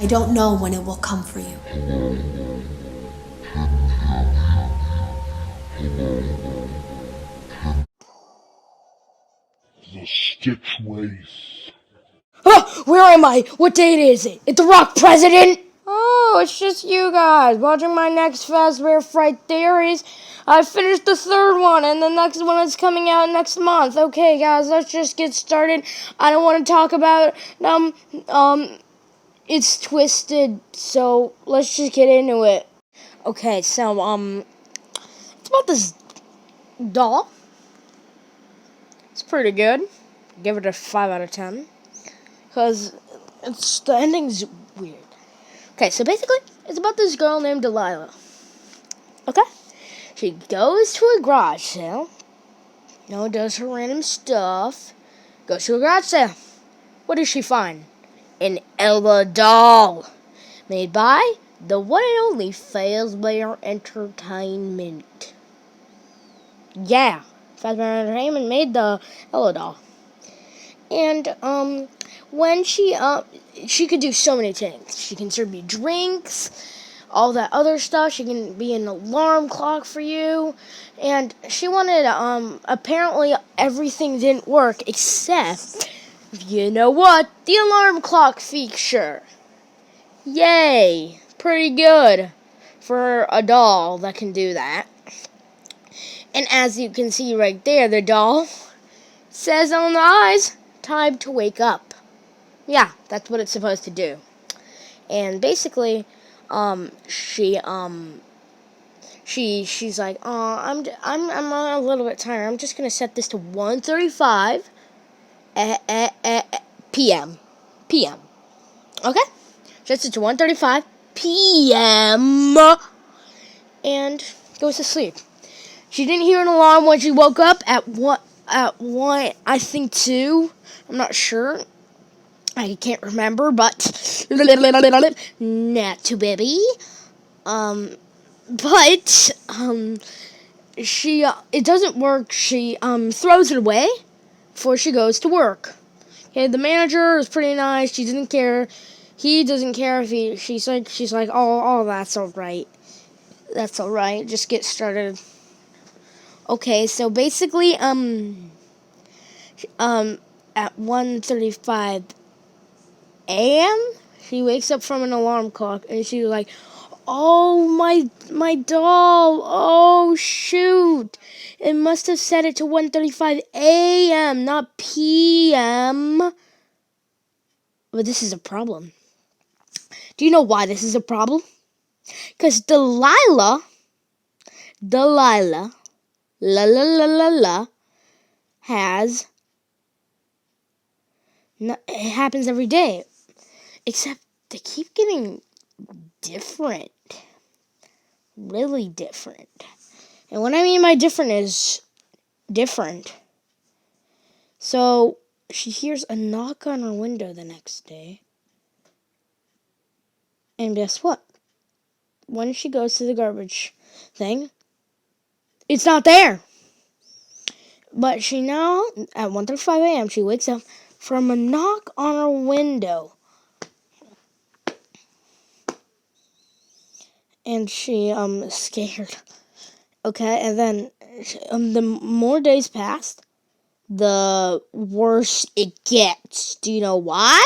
I don't know when it will come for you. The Stitch Race. Oh, where am I? What date is it? It's the Rock President? Oh, it's just you guys watching my next Fazbear Fright theories. I finished the third one, and the next one is coming out next month. Okay, guys, let's just get started. I don't want to talk about it's twisted, so let's just get into it. Okay, so it's about this doll. It's pretty good. Give it a 5 out of 10 because the ending's weird. Okay, so basically, it's about this girl named Delilah. Okay? She goes to a garage sale. Does her random stuff. Goes to a garage sale. What does she find? An Ella doll. Made by the one and only Fazbear Entertainment. Yeah, Fazbear Entertainment made the Ella doll. And, when she could do so many things. She can serve you drinks, all that other stuff. She can be an alarm clock for you. And she wanted, apparently everything didn't work except, you know what? The alarm clock feature. Yay! Pretty good for a doll that can do that. And as you can see right there, the doll says on the eyes, time to wake up. Yeah, that's what it's supposed to do. And basically, she's like, oh, I'm a little bit tired. I'm just gonna set this to 1:35 p.m. Okay, sets it to 1:35 p.m. and goes to sleep. She didn't hear an alarm when she woke up at what? At 1, I think 2. I'm not sure. I can't remember, but not too baby. But she it doesn't work. She throws it away before she goes to work. Okay, the manager is pretty nice. She doesn't care. He doesn't care if he. She's like, oh, that's all right. That's all right. Just get started. Okay, so basically, at 1:35 a.m., she wakes up from an alarm clock, and she's like, "Oh, my doll! Oh, shoot! It must have set it to 1:35 a.m., not p.m." But this is a problem. Do you know why this is a problem? Because Delilah, la la la la la, it happens every day. Except they keep getting different. Really different. And what I mean by different is different. So she hears a knock on her window the next day. And guess what? When she goes to the garbage thing, it's not there. But she now, at 1:35 a.m., she wakes up from a knock on her window. And she is scared. Okay, and then the more days passed, the worse it gets. Do you know why?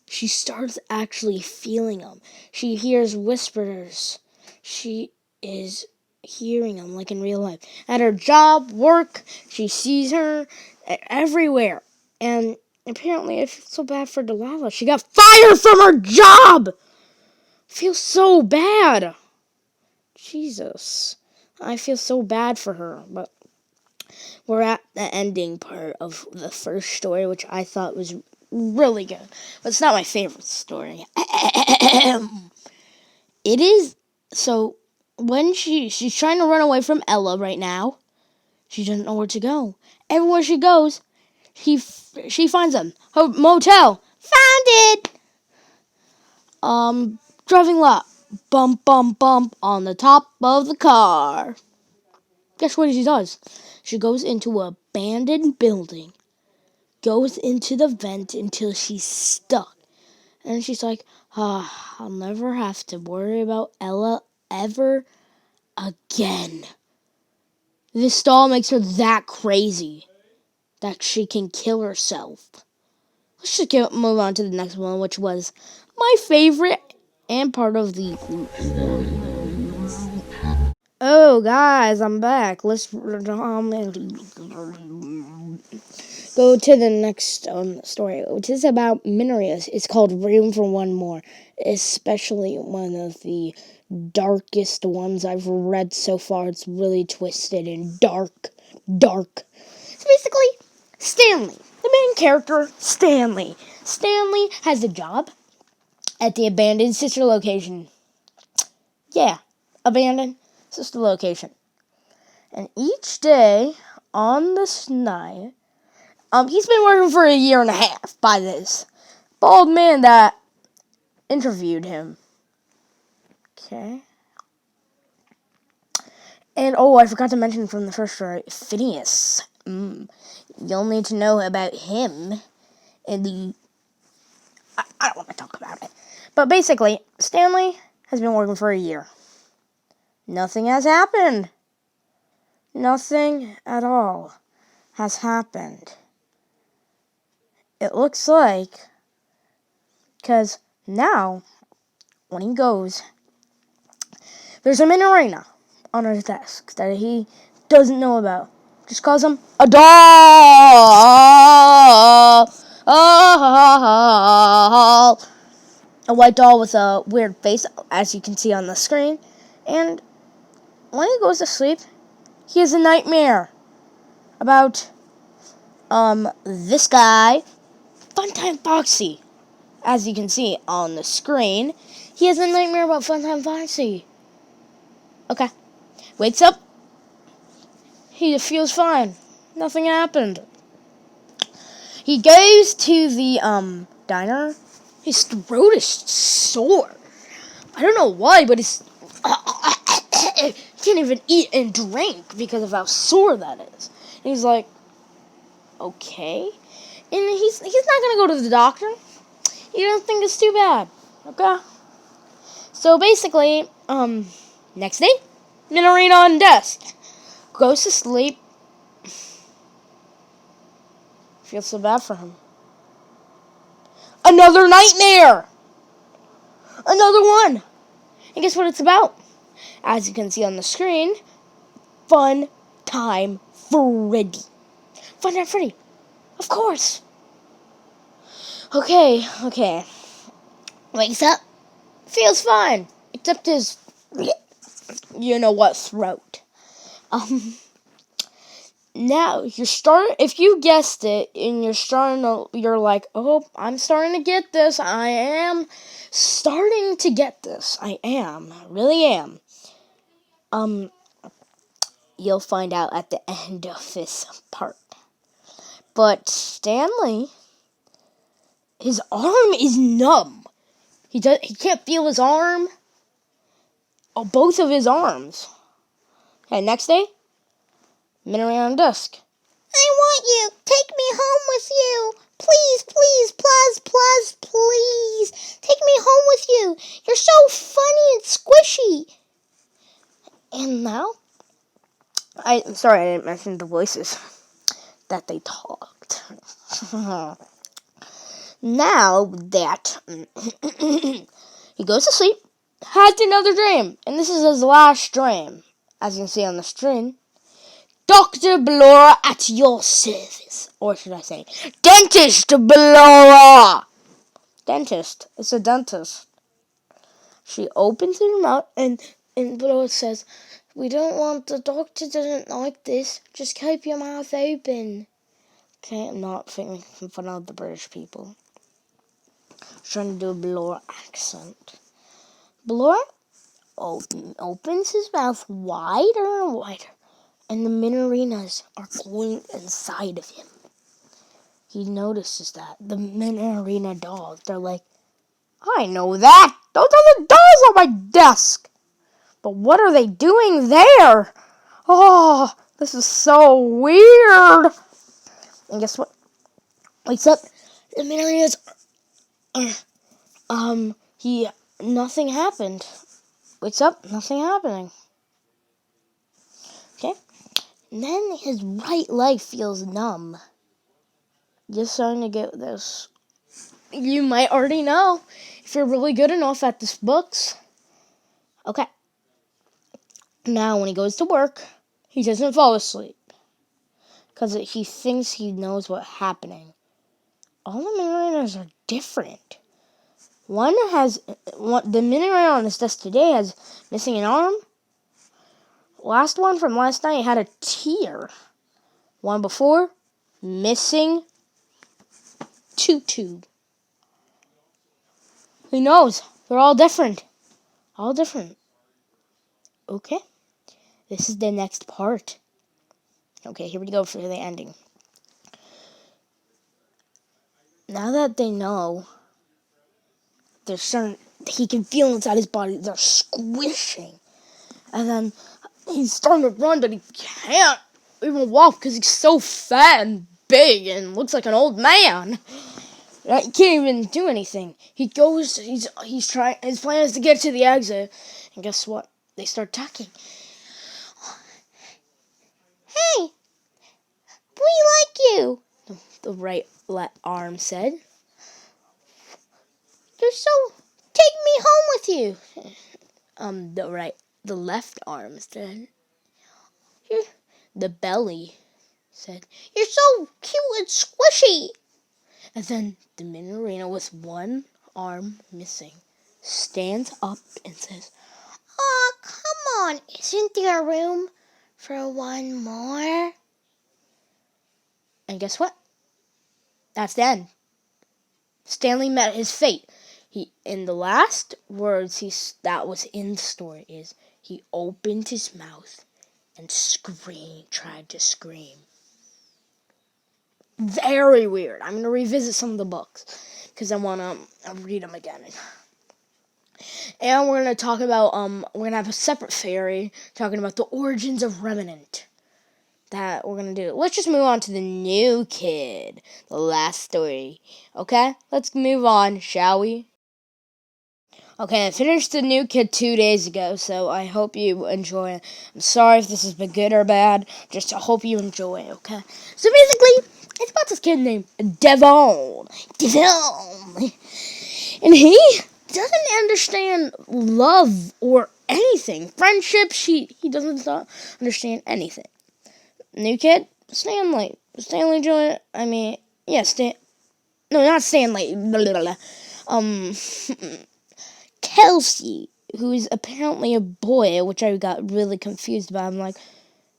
She starts actually feeling them. She hears whispers. She is hearing them like in real life. At her job, work, she sees her everywhere. And apparently I feel so bad for Delilah. She got fired from her job! I feel so bad. Jesus. I feel so bad for her. But we're at the ending part of the first story, which I thought was really good. But it's not my favorite story. It is. So, when she's trying to run away from Ella right now, she doesn't know where to go. Everywhere she goes, she finds them. Her motel. Found it! Driving lot. Bump, bump, bump on the top of the car. Guess what she does? She goes into an abandoned building, goes into the vent until she's stuck. And she's like, I'll never have to worry about Ella ever again. This doll makes her that crazy that she can kill herself. Let's just move on to the next one, which was my favorite and part of the... Oh, guys, I'm back. Let's go to the next story, which is about Minarias. It's called Room for One More, especially one of the darkest ones I've read so far. It's really twisted and dark. So basically, Stanley, the main character, Stanley. Stanley has a job at the abandoned sister location. Yeah, abandoned sister location. And each day on this night, he's been working for a year and a half by this bald man that interviewed him. Okay. And, I forgot to mention from the first story, Phineas. You'll need to know about him in the... I don't want to talk about it. But basically, Stanley has been working for a year. Nothing has happened. Nothing at all has happened. It looks like, because now, when he goes, there's a mini arena on his desk that he doesn't know about. Just calls him a doll. A white doll with a weird face, as you can see on the screen. And when he goes to sleep, he has a nightmare about this guy, Funtime Foxy. As you can see on the screen, he has a nightmare about Funtime Foxy. Okay. Wakes up. He feels fine. Nothing happened. He goes to the diner. His throat is sore. I don't know why, but he can't even eat and drink because of how sore that is. And he's like, okay. And he's not gonna go to the doctor. He doesn't think it's too bad. Okay. So basically, next day, Minarina on desk. Goes to sleep. Feels so bad for him. Another nightmare! Another one! And guess what it's about? As you can see on the screen, Fun Time Freddy. Fun Time Freddy. Of course. Okay. Wakes up. Feels fine. Except his, you know what, throat. Now, if you guessed it, and you're like, oh, I'm starting to get this. I am starting to get this. I am. Really am. You'll find out at the end of this part. But Stanley, his arm is numb. He can't feel his arm. Oh, both of his arms. Okay, next day, Minute on desk. I want you. Take me home with you. Please, please. Take me home with you. You're so funny and squishy. And now, I'm sorry I didn't mention the voices that they talked. Now that he goes to sleep, has another dream. And this is his last dream. As you can see on the screen. Dr. Ballora at your service. Or should I say, Dentist Ballora. Dentist. It's a dentist. She opens her mouth and Ballora says, the doctor doesn't like this. Just keep your mouth open. Okay, I'm not making fun of the British people. I'm trying to do a Ballora accent. Ballora opens his mouth wider and wider. And the Minarinas are going inside of him. He notices that. The Minarina dolls, they're like, I know that. Those are the dolls on my desk. But what are they doing there? Oh, this is so weird. And guess what? Wakes up, the Minarinas are Nothing happened. Wakes up, nothing happening. Okay? And then his right leg feels numb. You're starting to get this. You might already know if you're really good enough at this books. Okay. Now, when he goes to work, he doesn't fall asleep. Because he thinks he knows what's happening. All the mini-rainers are different. The mini-rainer on his desk today has missing an arm. Last one from last night had a tear. One before, missing tutu. Who knows? They're all different. All different. Okay. This is the next part. Okay, here we go for the ending. Now that they know, he can feel inside his body, they're squishing. And then he's starting to run, but he can't even walk because he's so fat and big and looks like an old man. He can't even do anything. He goes, he's trying, his plan is to get to the exit. And guess what? They start talking. Hey, we like you, the right arm said. Take me home with you. The left arm said. The belly said, you're so cute and squishy. And then the mini-rainer with one arm missing stands up and says, "Aw, come on, isn't there room for one more?" And guess what? That's the end. Stanley met his fate. In the last words that was in the story is, he opened his mouth and tried to scream. Very weird. I'm going to revisit some of the books because I want to read them again. And we're going to talk about, we're going to have a separate theory talking about the origins of Remnant that we're going to do. Let's just move on to the new kid, the last story. Okay? Let's move on, shall we? Okay, I finished the new kid 2 days ago, so I hope you enjoy it. I'm sorry if this has been good or bad. Just I hope you enjoy it, okay? So basically, it's about this kid named Devon. And he doesn't understand love or anything. Friendships, he doesn't understand anything. New kid, Stanley. Stanley joined, no, not Stanley. Kelsey, who is apparently a boy, which I got really confused about. I'm like,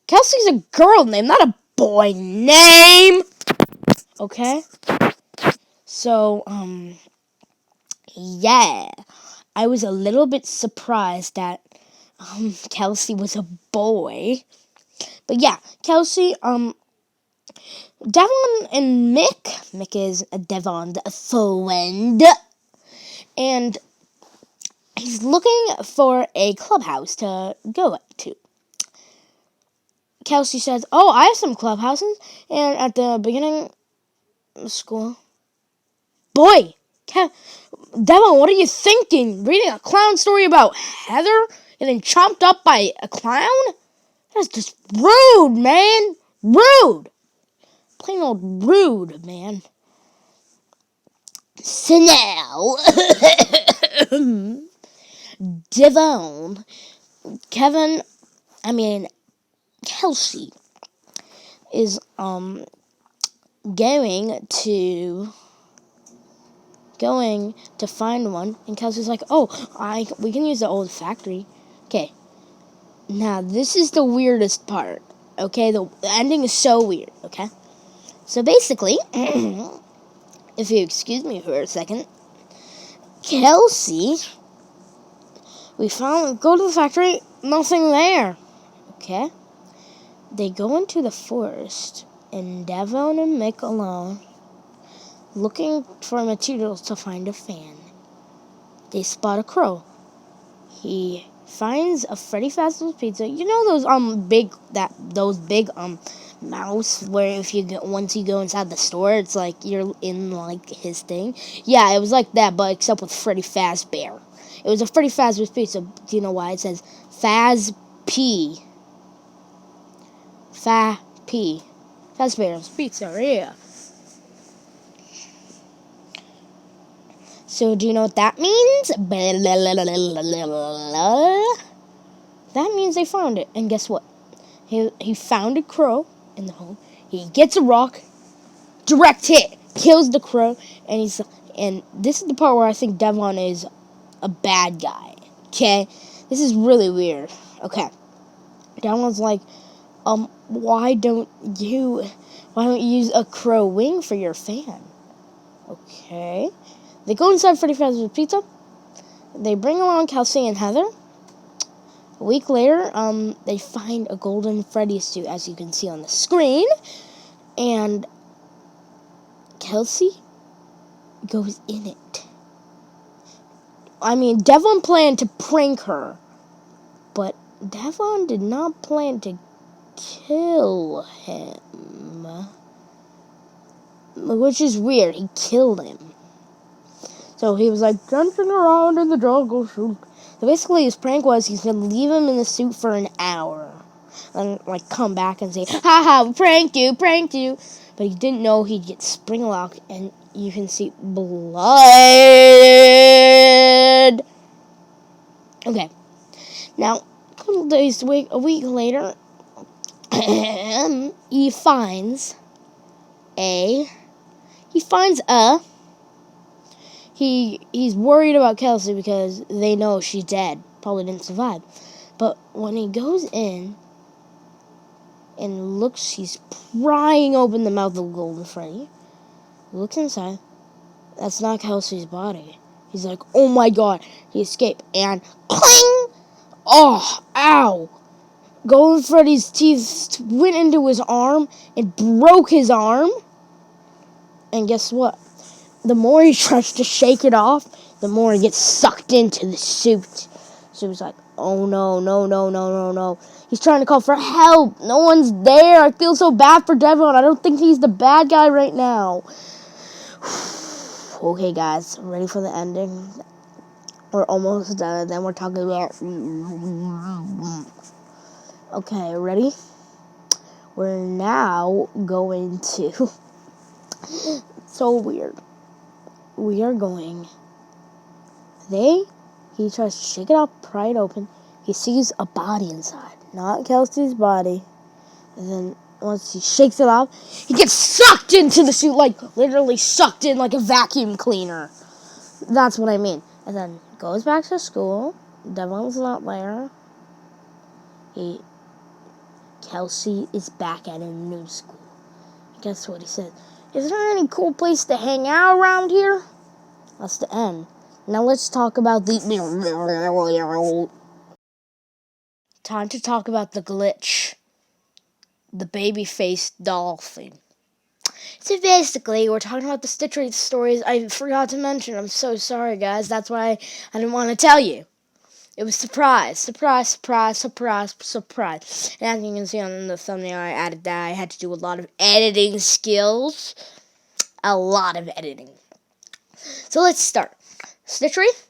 Kelsey's a girl name, not a boy name. Okay? So, yeah. I was a little bit surprised that, Kelsey was a boy. But yeah, Kelsey, Devon and Mick is a Devon, a friend. And he's looking for a clubhouse to go to. Kelsey says, "Oh, I have some clubhouses." And at the beginning of school, boy, Devon, what are you thinking? Reading a clown story about Heather getting chomped up by a clown? That's just rude, man. Rude. Plain old rude, man. So now, Devon, Kelsey is going to find one, and Kelsey's like, we can use the old factory. Okay, now this is the weirdest part. Okay, the ending is so weird. Okay, so basically, if you excuse me for a second, Kelsey, go to the factory, nothing there. Okay, they go into the forest, and Devon and Mick alone, looking for materials to find a fan. They spot a crow. He finds a Freddy Fazbear's Pizza. You know those big mouse where if you go, once you go inside the store, it's like you're in like his thing. Yeah, it was like that, but except with Freddy Fazbear. It was a Freddy Fazbear pizza. Do you know why it says Faz P? Fazbear's Pizza, yeah. So do you know what that means? That means they found it. And guess what? He found a crow in the hole. He gets a rock, direct hit, kills the crow, and this is the part where I think Devon is a bad guy. Okay? This is really weird. Okay. Devon's like, why don't you use a crow wing for your fan? Okay. They go inside Freddy Fazbear's Pizza. They bring along Kelsey and Heather. A week later, they find a golden Freddy suit, as you can see on the screen. And Kelsey goes in it. I mean, Devon planned to prank her. But Devon did not plan to kill him. Which is weird. He killed him. So he was like dancing around in the jungle suit. So basically his prank was he's going to leave him in the suit for an hour. And like come back and say, haha, we pranked you. But he didn't know he'd get spring locked and you can see blood. Okay. Now, a couple days, a week later, he finds he's worried about Kelsey because they know she's dead. Probably didn't survive. But when he goes in and looks, he's prying open the mouth of Golden Freddy. Looks inside. That's not Kelsey's body. He's like, oh my god. He escaped. And cling! Oh, ow. Golden Freddy's teeth went into his arm and broke his arm. And guess what? The more he tries to shake it off, the more he gets sucked into the suit. So he's like, oh no. He's trying to call for help. No one's there. I feel so bad for Devon. I don't think he's the bad guy right now. Okay, guys, ready for the ending? We're almost done. Then we're talking about... Okay, ready? We're now going to... So weird. We are going... He tries to shake it off, pry it open. He sees a body inside. Not Kelsey's body. And then once he shakes it off, he gets sucked into the suit, like literally sucked in like a vacuum cleaner. That's what I mean. And then goes back to school. Devon's not there. Kelsey is back at a new school. Guess what he said? Is there any cool place to hang out around here? That's the end. Now let's talk about the... Time to talk about the glitch. The baby-faced doll thing. So basically, we're talking about the Stitch Wraith stories I forgot to mention. I'm so sorry, guys. That's why I didn't want to tell you. It was surprise. And as you can see on the thumbnail, I added that. I had to do a lot of editing skills. A lot of editing. So let's start. Stitch Wraith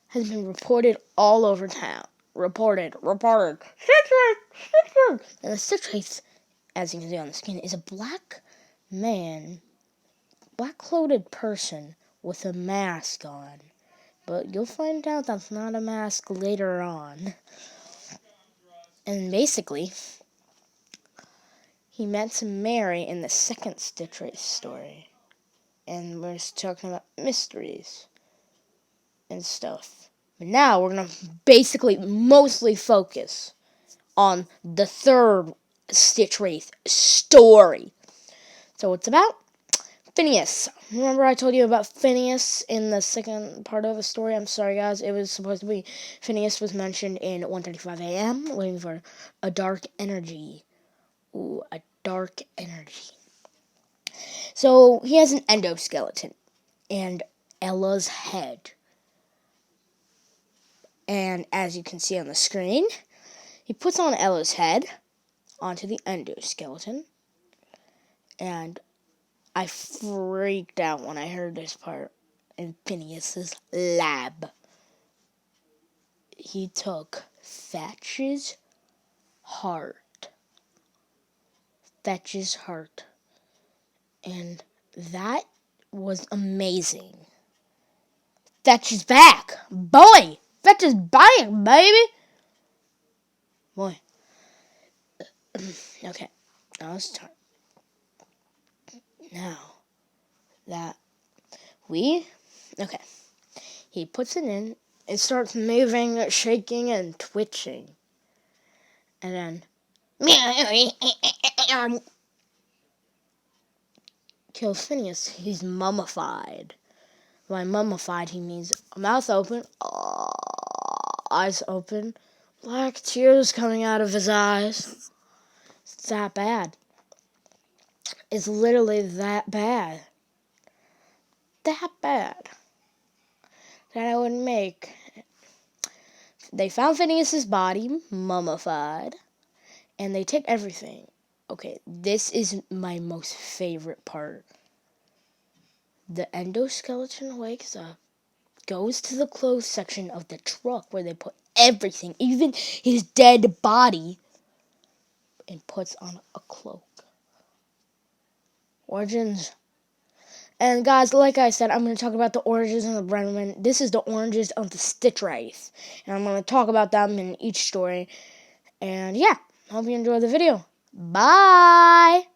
has been reported all over town. Reported. Stitch Wraith. And the Stitch Wraith, as you can see on the screen, is a black clothed person with a mask on. But you'll find out that's not a mask later on. And basically, he met Mary in the second Stitch Wraith story. And we're just talking about mysteries and stuff. But now we're going to basically mostly focus on the third Stitch Wraith story. So it's about Phineas. Remember I told you about Phineas in the second part of the story? I'm sorry, guys. It was supposed to be Phineas was mentioned in 1:35 a.m. waiting for a dark energy. Ooh, a dark energy. So he has an endoskeleton and Ella's head. And as you can see on the screen, he puts on Ella's head onto the endoskeleton. And I freaked out when I heard this part in Phineas's lab. He took Fetch's heart. And that was amazing. Fetch is back. Boy, Fetch is back, baby. Boy. Okay, now it's time. Now that okay, he puts it in. It starts moving, shaking, and twitching. And then kills Phineas. He's mummified. By mummified, he means mouth open, eyes open, black tears coming out of his eyes. It's that bad. It's literally that bad. That bad. That I would make. They found Phineas's body, mummified, and they take everything. Okay, this is my most favorite part. The endoskeleton wakes up, goes to the clothes section of the truck where they put everything, even his dead body, and puts on a cloak. Origins. And guys, like I said, I'm going to talk about the origins of the Brenneman. This is the origins of the Stitch Wraith. And I'm going to talk about them in each story. And yeah, hope you enjoyed the video. Bye!